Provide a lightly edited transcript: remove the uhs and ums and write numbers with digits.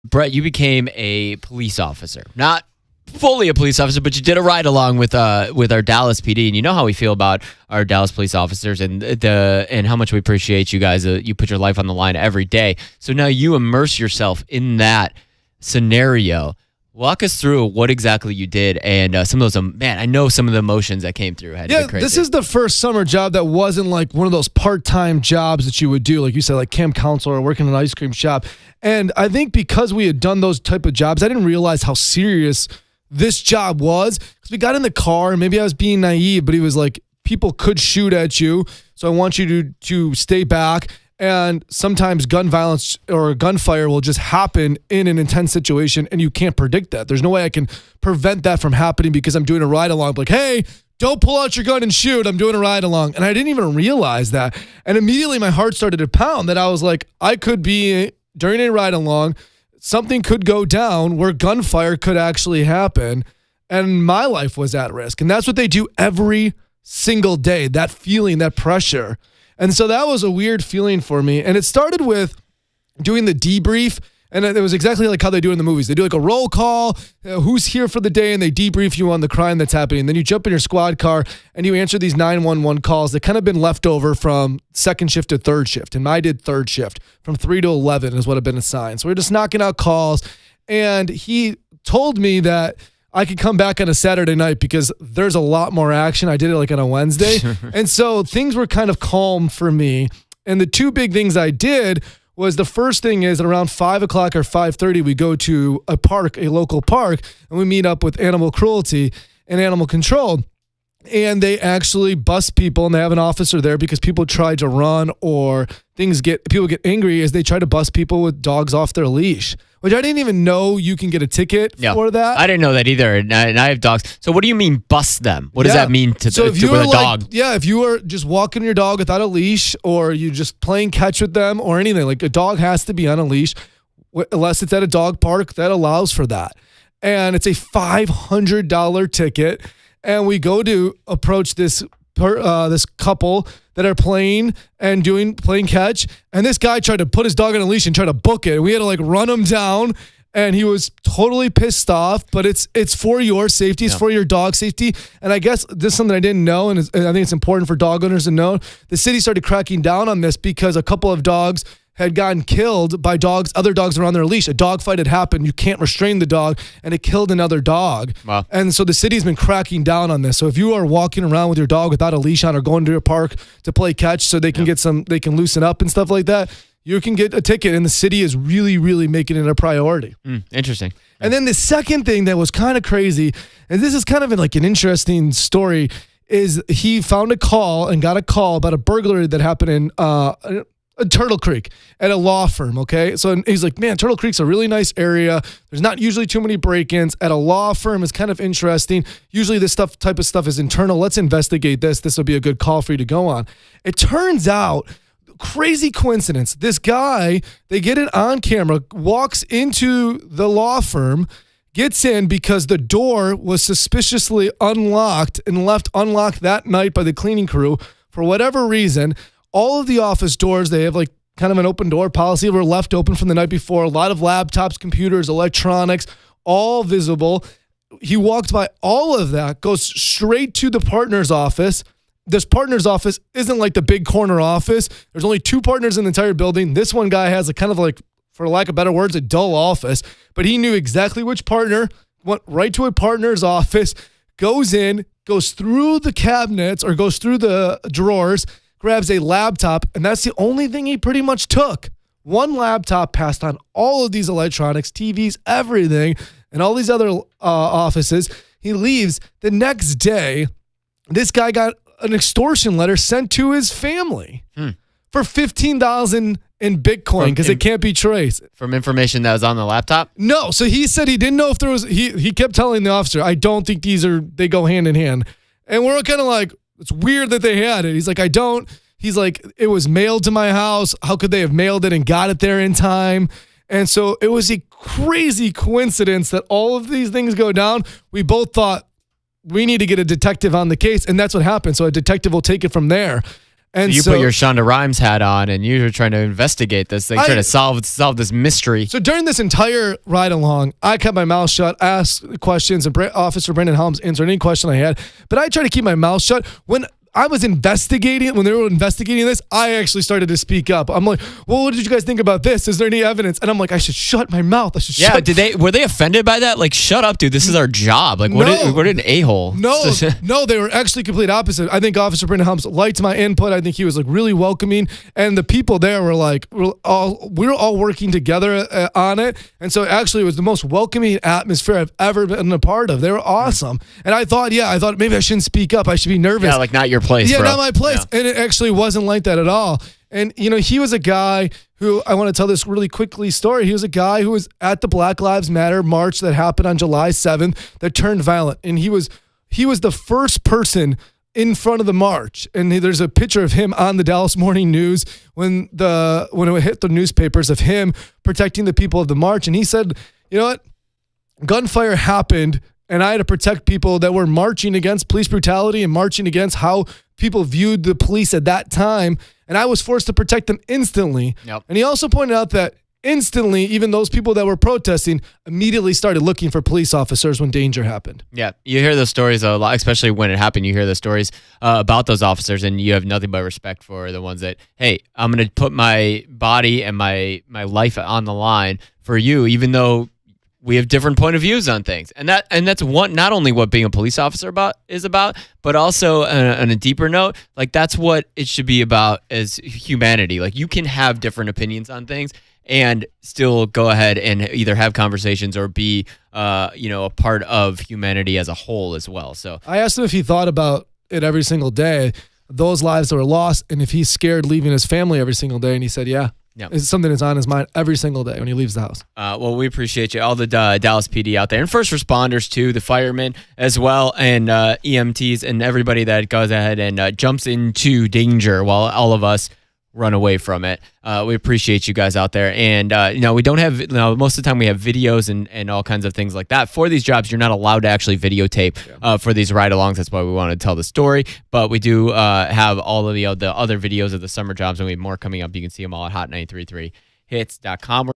Brett, you became a police officer. Not fully a police officer, but you did a ride along with our Dallas PD, and you know how we feel about our Dallas police officers and how much we appreciate you guys. You put your life on the line every day. So now you immerse yourself in that scenario. Walk us through what exactly you did and some of those, I know some of the emotions that came through had to be crazy. This is the first summer job that wasn't like one of those part-time jobs that you would do, like you said, like camp counselor or working in an ice cream shop. And I think because we had done those type of jobs, I didn't realize how serious this job was, because we got in the car and maybe I was being naive, but he was like, people could shoot at you, so I want you to stay back. And sometimes gun violence or gunfire will just happen in an intense situation, and you can't predict that. There's no way I can prevent that from happening because I'm doing a ride along. Like, hey, don't pull out your gun and shoot. I'm doing a ride along. And I didn't even realize that. And immediately my heart started to pound that I was like, I could be during a ride along, something could go down where gunfire could actually happen, and my life was at risk. And that's what they do every single day, that feeling, that pressure. And so that was a weird feeling for me. And it started with doing the debrief. And it was exactly like how they do in the movies. They do like a roll call, who's here for the day, and they debrief you on the crime that's happening. Then you jump in your squad car and you answer these 911 calls that kind of been left over from second shift to third shift. And I did third shift from 3 to 11 is what I've been assigned. So we're just knocking out calls. And he told me that I could come back on a Saturday night because there's a lot more action. I did it like on a Wednesday. And so things were kind of calm for me. And the two big things I did was, the first thing is at around 5 o'clock or 5:30, we go to a park, a local park, and we meet up with animal cruelty and animal control. And they actually bust people, and they have an officer there because people try to run or people get angry as they try to bust people with dogs off their leash, which I didn't even know you can get a ticket for that. I didn't know that either, and I have dogs. So what do you mean bust them? What does that mean with a dog? Yeah, if you were just walking your dog without a leash, or you just playing catch with them or anything, like a dog has to be on a leash unless it's at a dog park that allows for that. And it's a $500 ticket. And we go to approach this couple that are playing catch. And this guy tried to put his dog on a leash and try to book it. And we had to like run him down. And he was totally pissed off. But it's for your safety. It's for your dog safety. And I guess this is something I didn't know. And I think it's important for dog owners to know. The city started cracking down on this because a couple of dogs had gotten killed by other dogs around their leash. A dog fight had happened. You can't restrain the dog, and it killed another dog. Wow. And so the city's been cracking down on this. So if you are walking around with your dog without a leash on, or going to a park to play catch so they can they can loosen up and stuff like that, you can get a ticket. And the city is really, really making it a priority. Interesting. And then the second thing that was kind of crazy, and this is kind of like an interesting story, is he found a call and got a call about a burglary that happened in Turtle Creek at a law firm, okay? So he's like, man, Turtle Creek's a really nice area. There's not usually too many break-ins. At a law firm is kind of interesting. Usually this type of stuff is internal. Let's investigate this. This will be a good call for you to go on. It turns out, crazy coincidence, this guy, they get it on camera, walks into the law firm, gets in because the door was suspiciously unlocked and left unlocked that night by the cleaning crew for whatever reason. All of the office doors, they have like kind of an open door policy, were left open from the night before. A lot of laptops, computers, electronics, all visible. He walked by all of that, goes straight to the partner's office. This partner's office isn't like the big corner office. There's only 2 partners in the entire building. This one guy has a kind of like, for lack of better words, a dull office. But he knew exactly which partner, went right to a partner's office, goes in, goes through the cabinets or goes through the drawers, grabs a laptop, and that's the only thing he pretty much took. One laptop, passed on all of these electronics, TVs, everything, and all these other offices. He leaves. The next day, this guy got an extortion letter sent to his family for $15,000 in Bitcoin because it can't be traced. From information that was on the laptop? No. So he said he didn't know if there was, he kept telling the officer, I don't think they go hand in hand. And we're kind of like, it's weird that they had it. He's like, I don't. He's like, it was mailed to my house. How could they have mailed it and got it there in time? And so it was a crazy coincidence that all of these things go down. We both thought we need to get a detective on the case, and that's what happened. So a detective will take it from there. And you put your Shonda Rhimes hat on, and you were trying to investigate this thing, trying to solve this mystery. So during this entire ride along, I kept my mouth shut, asked questions, and Officer Brendan Helms answered any question I had. But I tried to keep my mouth shut. When I was investigating, when they were investigating this, I actually started to speak up. I'm like, well, what did you guys think about this? Is there any evidence? And I'm like, I should shut my mouth. I should shut. Were they offended by that? Like, shut up, dude. This is our job. Like, what an a-hole. No, they were actually complete opposite. I think Officer Brendan Helms liked my input. I think he was like really welcoming. And the people there were like, we were all working together on it. And so actually it was the most welcoming atmosphere I've ever been a part of. They were awesome. And I thought maybe I shouldn't speak up. I should be nervous. Yeah, like not your place, yeah, bro. not my place. Yeah. And it actually wasn't like that at all. And, he was a guy who, I want to tell this really quickly story. He was a guy who was at the Black Lives Matter march that happened on July 7th that turned violent. And he was the first person in front of the march. And there's a picture of him on the Dallas Morning News when it hit the newspapers of him protecting the people of the march. And he said, you know what? Gunfire happened, and I had to protect people that were marching against police brutality and marching against how people viewed the police at that time. And I was forced to protect them instantly. Yep. And he also pointed out that instantly, even those people that were protesting immediately started looking for police officers when danger happened. Yeah, you hear those stories a lot, especially when it happened. You hear the stories about those officers, and you have nothing but respect for the ones that, hey, I'm going to put my body and my life on the line for you, even though we have different point of views on things. And that's not only what being a police officer is about, but also on a deeper note, like that's what it should be about as humanity. Like you can have different opinions on things and still go ahead and either have conversations or be a part of humanity as a whole as well. So I asked him if he thought about it every single day, those lives that were lost, and if he's scared leaving his family every single day. And he said, yeah. Yeah. It's something that's on his mind every single day when he leaves the house. Well, we appreciate you, all the Dallas PD out there, and first responders too, the firemen as well, and EMTs, and everybody that goes ahead and jumps into danger while all of us run away from it. We appreciate you guys out there. And, we don't have, most of the time we have videos and all kinds of things like that. For these jobs, you're not allowed to actually videotape for these ride-alongs. That's why we want to tell the story. But we do have all of the other videos of the summer jobs, and we have more coming up. You can see them all at hot933hits.com.